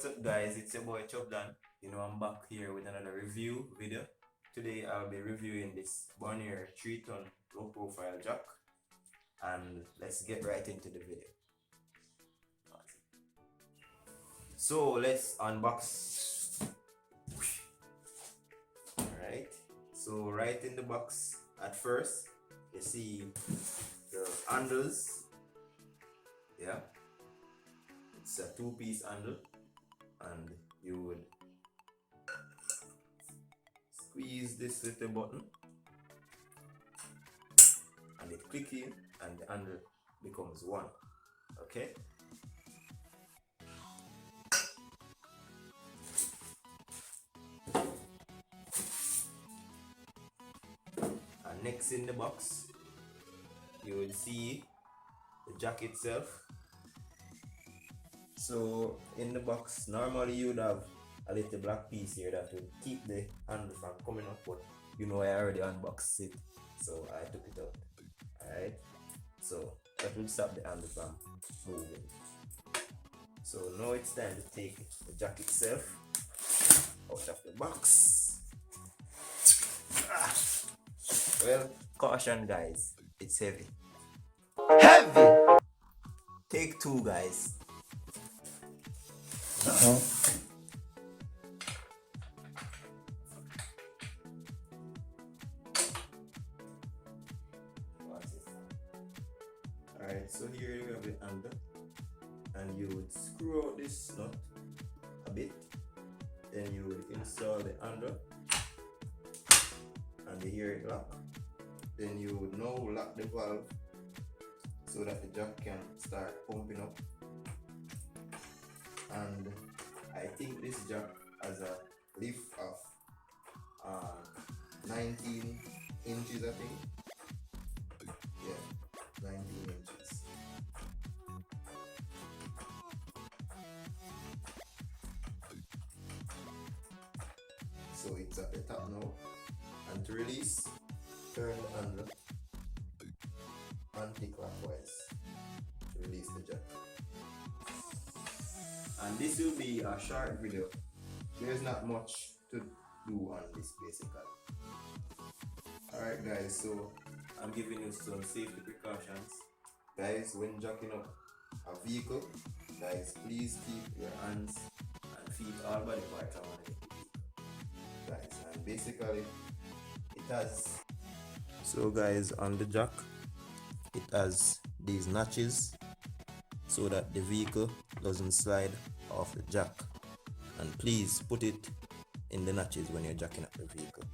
What's up guys, it's your boy Chubdan. I'm back here with another review video. Today I'll be reviewing this Bonaire 3-ton low profile jack, and let's get right into the video. So let's unbox. Alright, so right in the box at first you see the handles. Yeah, it's a 2-piece handle, and you would squeeze this little button and it click in and the handle becomes one. Okay, and next in the box you would see the jack itself. So in the box, normally you would have a little black piece here that would keep the handle from coming up, but I already unboxed it, so I took it out. Alright, so that will stop the handle from moving. So now it's time to take the jack itself out of the box. Well, caution guys, it's heavy. Take two guys. Alright, so here you have the handle, and you would screw out this nut a bit, then you would install the handle, and you hear it lock. Then you would now lock the valve so that the jack can start pumping up. And I think this jack has a lift of 19 inches, I think. Yeah, 19 inches. So it's at the top now, and to release, turn the handle anti-clockwise to release the jack. And this will be a short video. There's not much to do on this basically. Alright guys, so I'm giving you some safety precautions. Guys, when jacking up a vehicle, guys, please keep your hands and feet all body parts on the vehicle. Guys, and basically it has, so guys, on the jack it has these notches so that the vehicle doesn't slide off the jack, and please put it in the notches when you're jacking up the vehicle,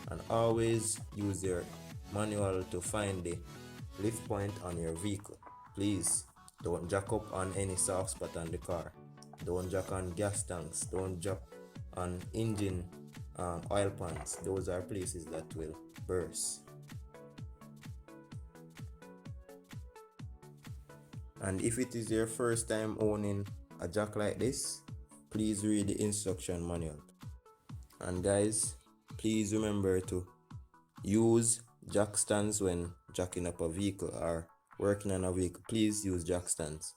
and always use your manual to find the lift point on your vehicle. Please don't jack up on any soft spot on the car, don't jack on gas tanks, don't jack on engine oil pans. Those are places that will burst. And if it is your first time owning a jack like this, please read the instruction manual. And guys, please remember to use jack stands when jacking up a vehicle or working on a vehicle. Please use jack stands.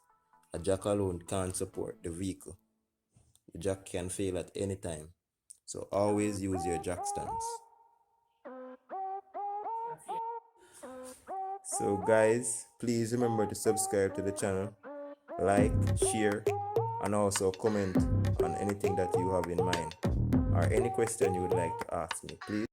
A jack alone can't support the vehicle. The jack can fail at any time, so always use your jack stands. So guys, please remember to subscribe to the channel, like, share, and also comment on anything that you have in mind or any question you would like to ask me, please.